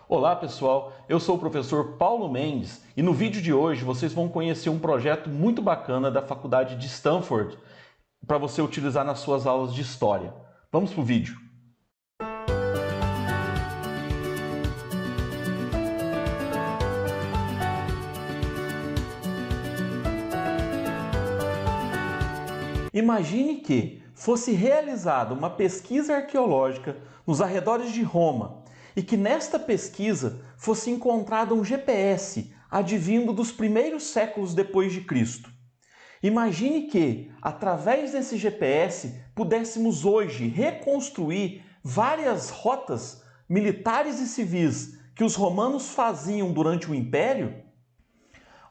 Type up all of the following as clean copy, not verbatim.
Olá pessoal, eu sou o professor Paulo Mendes e no vídeo de hoje vocês vão conhecer um projeto muito bacana da Faculdade de Stanford para você utilizar nas suas aulas de História. Vamos para o vídeo. Imagine que fosse realizada uma pesquisa arqueológica nos arredores de Roma e que nesta pesquisa fosse encontrado um GPS advindo dos primeiros séculos depois de Cristo. Imagine que, através desse GPS, pudéssemos hoje reconstruir várias rotas militares e civis que os romanos faziam durante o Império.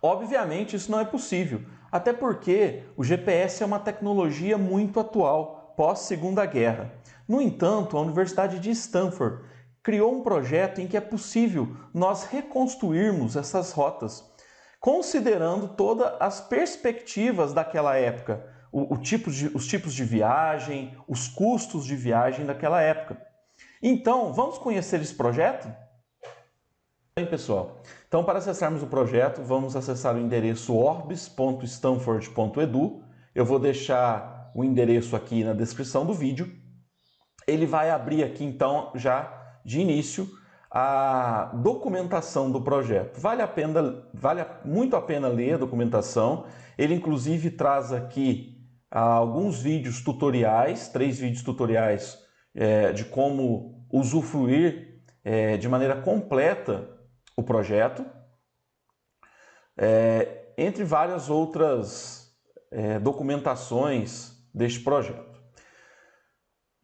Obviamente isso não é possível, até porque o GPS é uma tecnologia muito atual, pós-Segunda Guerra. No entanto, a Universidade de Stanford criou um projeto em que é possível nós reconstruirmos essas rotas, considerando todas as perspectivas daquela época, os tipos de viagem, os custos de viagem daquela época. Então, vamos conhecer esse projeto? Bem, pessoal, então para acessarmos o projeto, vamos acessar o endereço orbis.stanford.edu. Eu vou deixar o endereço aqui na descrição do vídeo. Ele vai abrir aqui, então, já de início, a documentação do projeto. Vale muito a pena ler a documentação. Ele, inclusive, traz aqui alguns vídeos tutoriais, 3 vídeos tutoriais de como usufruir de maneira completa o projeto, entre várias outras documentações deste projeto.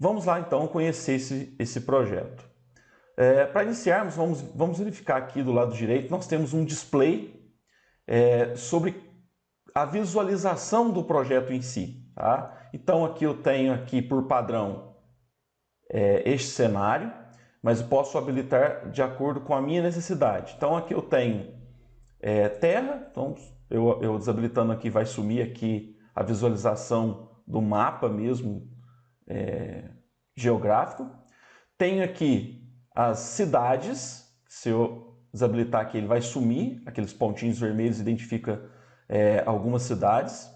Vamos lá então conhecer esse projeto. Para iniciarmos, vamos verificar aqui do lado direito, nós temos um display sobre a visualização do projeto em si. Tá? Então aqui eu tenho aqui por padrão este cenário, mas eu posso habilitar de acordo com a minha necessidade. Então aqui eu tenho terra, então eu desabilitando aqui vai sumir aqui a visualização do mapa mesmo geográfico. Tenho aqui as cidades, se eu desabilitar aqui ele vai sumir, aqueles pontinhos vermelhos identifica algumas cidades.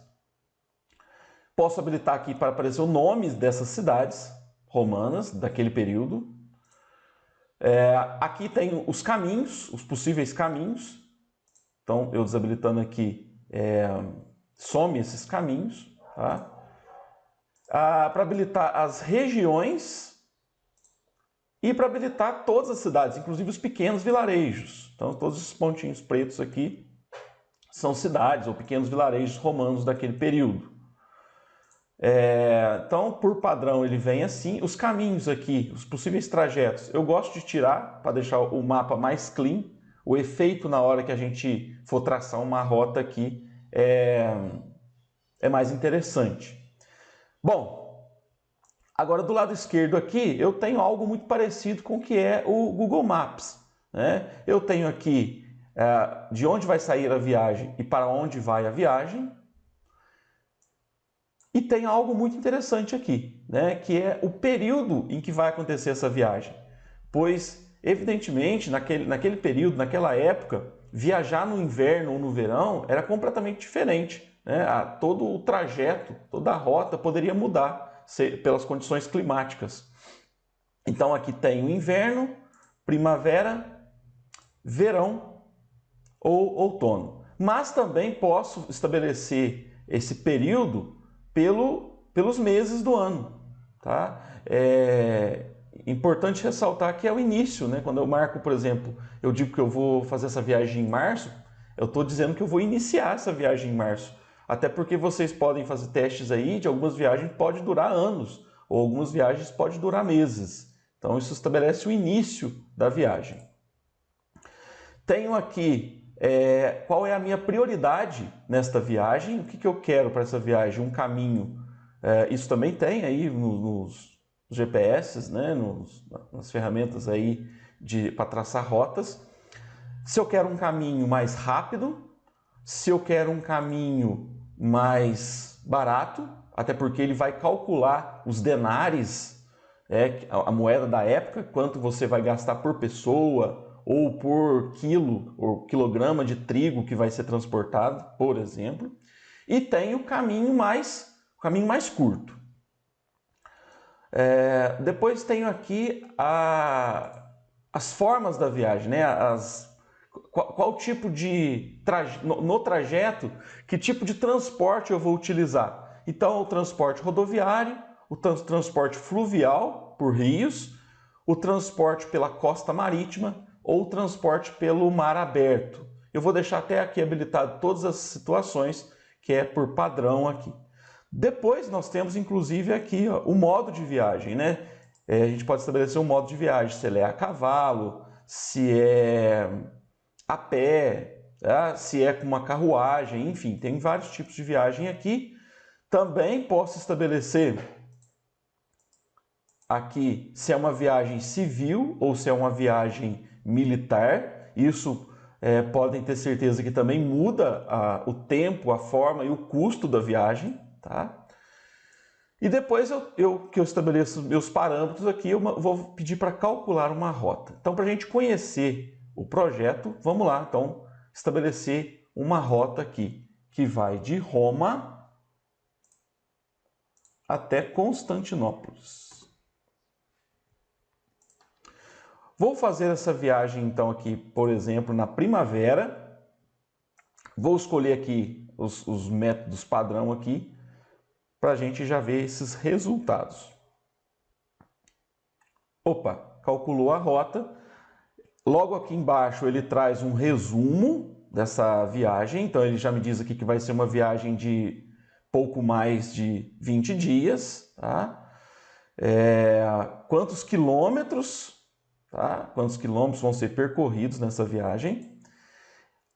Posso habilitar aqui para aparecer o nome dessas cidades romanas daquele período. Aqui tem os caminhos, os possíveis caminhos. Então, eu desabilitando aqui, some esses caminhos. Tá? Para habilitar as regiões e para habilitar todas as cidades, inclusive os pequenos vilarejos. Então, todos esses pontinhos pretos aqui são cidades ou pequenos vilarejos romanos daquele período. Então, por padrão, ele vem assim. Os caminhos aqui, os possíveis trajetos, eu gosto de tirar para deixar o mapa mais clean. O efeito na hora que a gente for traçar uma rota aqui é mais interessante. Bom, agora do lado esquerdo aqui, eu tenho algo muito parecido com o que é o Google Maps. Né? Eu tenho aqui de onde vai sair a viagem e para onde vai a viagem. E tem algo muito interessante aqui, né, que é o período em que vai acontecer essa viagem. Pois, evidentemente, naquele período, naquela época, viajar no inverno ou no verão era completamente diferente. Né? Todo o trajeto, toda a rota poderia mudar pelas condições climáticas. Então aqui tem o inverno, primavera, verão ou outono. Mas também posso estabelecer esse período pelos meses do ano. Tá? É importante ressaltar que é o início, né? Quando eu marco, por exemplo, eu digo que eu vou fazer essa viagem em março, eu estou dizendo que eu vou iniciar essa viagem em março. Até porque vocês podem fazer testes aí de algumas viagens que podem durar anos, ou algumas viagens podem durar meses. Então isso estabelece o início da viagem. Tenho aqui qual é a minha prioridade nesta viagem, o que eu quero para essa viagem, um caminho. Isso também tem aí nos GPS, né, nas ferramentas aí para traçar rotas. Se eu quero um caminho mais rápido, se eu quero um caminho mais barato, até porque ele vai calcular os denares, a moeda da época, quanto você vai gastar por pessoa ou por quilo ou quilograma de trigo que vai ser transportado, por exemplo. E tem o caminho mais curto. Depois tenho aqui as formas da viagem, né? Qual tipo de no trajeto, que tipo de transporte eu vou utilizar. Então, o transporte rodoviário, o transporte fluvial por rios, o transporte pela costa marítima ou o transporte pelo mar aberto. Eu vou deixar até aqui habilitado todas as situações, que é por padrão aqui. Depois nós temos inclusive aqui ó, o modo de viagem, né? A gente pode estabelecer um modo de viagem, se ele é a cavalo, se é a pé, tá? Se é com uma carruagem, enfim, tem vários tipos de viagem aqui. Também posso estabelecer aqui se é uma viagem civil ou se é uma viagem militar. Isso podem ter certeza que também muda o tempo, a forma e o custo da viagem, tá? E depois que eu estabeleço meus parâmetros aqui, eu vou pedir para calcular uma rota. Então, para a gente conhecer o projeto, vamos lá, então, estabelecer uma rota aqui, que vai de Roma até Constantinópolis. Vou fazer essa viagem, então, aqui, por exemplo, na primavera. Vou escolher aqui os métodos padrão aqui, para a gente já ver esses resultados. Opa, calculou a rota. Logo aqui embaixo ele traz um resumo dessa viagem. Então ele já me diz aqui que vai ser uma viagem de pouco mais de 20 dias. Tá? Quantos quilômetros, tá? Quantos quilômetros vão ser percorridos nessa viagem.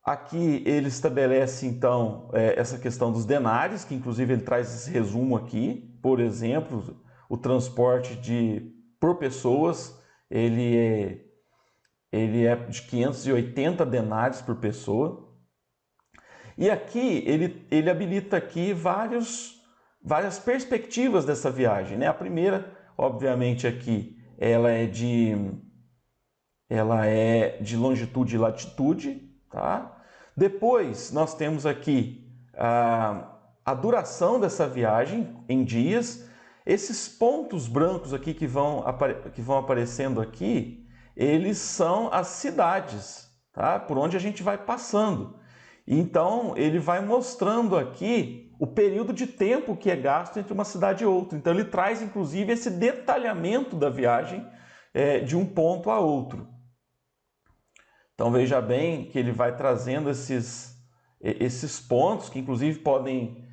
Aqui ele estabelece, então, essa questão dos denários, que inclusive ele traz esse resumo aqui. Por exemplo, o transporte por pessoas, ele é de 580 denários por pessoa. E aqui ele habilita aqui várias perspectivas dessa viagem, né? A primeira, obviamente, aqui, ela é de longitude e latitude. Tá? Depois nós temos aqui a duração dessa viagem em dias. Esses pontos brancos aqui que vão aparecendo aqui, eles são as cidades, tá? Por onde a gente vai passando. Então ele vai mostrando aqui o período de tempo que é gasto entre uma cidade e outra. Então ele traz inclusive esse detalhamento da viagem de um ponto a outro. Então veja bem que ele vai trazendo esses pontos que inclusive podem,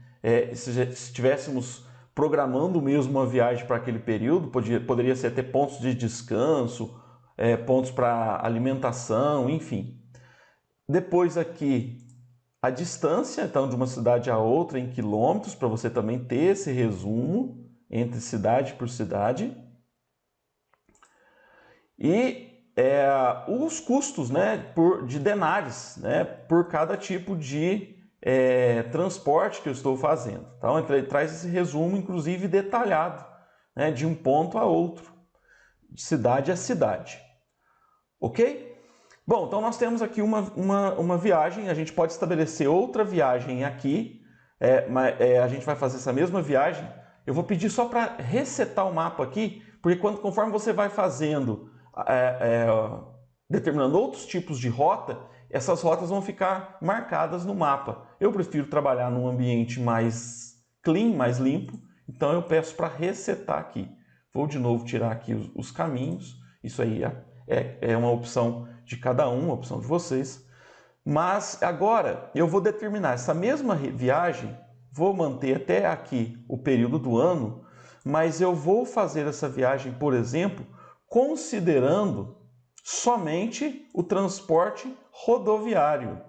se estivéssemos programando mesmo uma viagem para aquele período, poderia ser até pontos de descanso, pontos para alimentação, enfim. Depois aqui a distância, então, de uma cidade a outra em quilômetros, para você também ter esse resumo entre cidade por cidade. E os custos, né, de denários, né, por cada tipo de transporte que eu estou fazendo. Então ele traz esse resumo, inclusive detalhado, né, de um ponto a outro, de cidade a cidade. Ok? Bom, então nós temos aqui uma viagem, a gente pode estabelecer outra viagem aqui, a gente vai fazer essa mesma viagem. Eu vou pedir só para resetar o mapa aqui, porque conforme você vai fazendo determinando outros tipos de rota, essas rotas vão ficar marcadas no mapa. Eu prefiro trabalhar num ambiente mais clean, mais limpo, então eu peço para resetar aqui. Vou de novo tirar aqui os caminhos, isso aí é uma opção de cada um, uma opção de vocês. Mas agora eu vou determinar essa mesma viagem, vou manter até aqui o período do ano, mas eu vou fazer essa viagem, por exemplo, considerando somente o transporte rodoviário.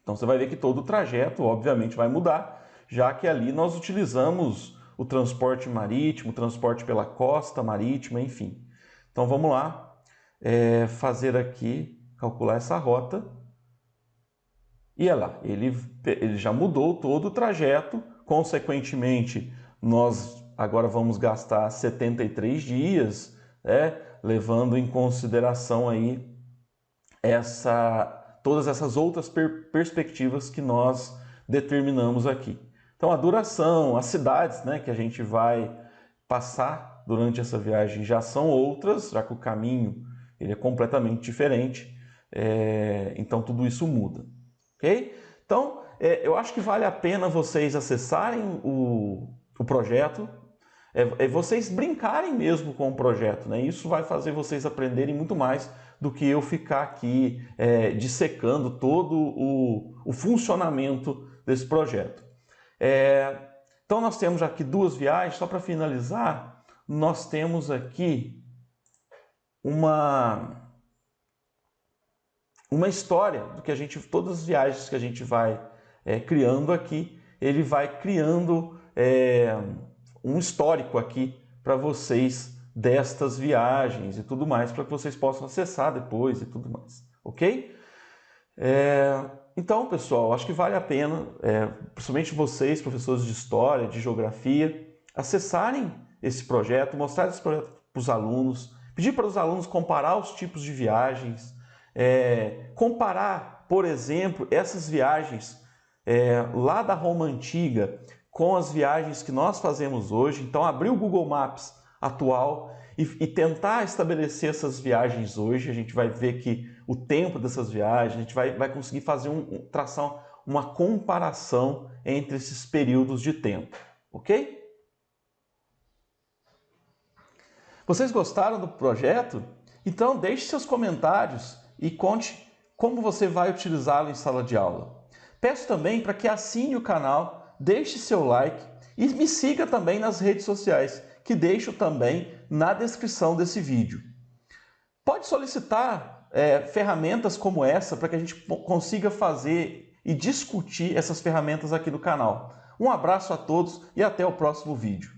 Então você vai ver que todo o trajeto, obviamente, vai mudar, já que ali nós utilizamos o transporte marítimo, o transporte pela costa marítima, enfim. Então vamos lá fazer aqui, calcular essa rota. E olha lá, ele já mudou todo o trajeto, consequentemente, nós agora vamos gastar 73 dias, levando em consideração aí todas essas outras perspectivas que nós determinamos aqui. Então a duração, as cidades, né, que a gente vai passar durante essa viagem já são outras, já que o caminho ele é completamente diferente, então tudo isso muda, ok? Então eu acho que vale a pena vocês acessarem o projeto, vocês brincarem mesmo com o projeto, né? Isso vai fazer vocês aprenderem muito mais do que eu ficar aqui dissecando todo o funcionamento desse projeto. Então nós temos aqui duas viagens, só para finalizar, nós temos aqui uma história do que todas as viagens que a gente vai criando aqui, ele vai criando um histórico aqui para vocês destas viagens e tudo mais, para que vocês possam acessar depois e tudo mais, ok? Então, pessoal, acho que vale a pena, principalmente vocês, professores de História, de Geografia, acessarem esse projeto, mostrar esse projeto para os alunos, pedir para os alunos comparar os tipos de viagens, comparar, por exemplo, essas viagens lá da Roma Antiga com as viagens que nós fazemos hoje. Então, abrir o Google Maps atual e tentar estabelecer essas viagens hoje. A gente vai ver que o tempo dessas viagens, a gente vai conseguir fazer traçar uma comparação entre esses períodos de tempo, ok? Vocês gostaram do projeto? Então deixe seus comentários e conte como você vai utilizá-lo em sala de aula. Peço também para que assine o canal, deixe seu like e me siga também nas redes sociais, que deixo também na descrição desse vídeo. Pode solicitar ferramentas como essa para que a gente consiga fazer e discutir essas ferramentas aqui no canal. Um abraço a todos e até o próximo vídeo.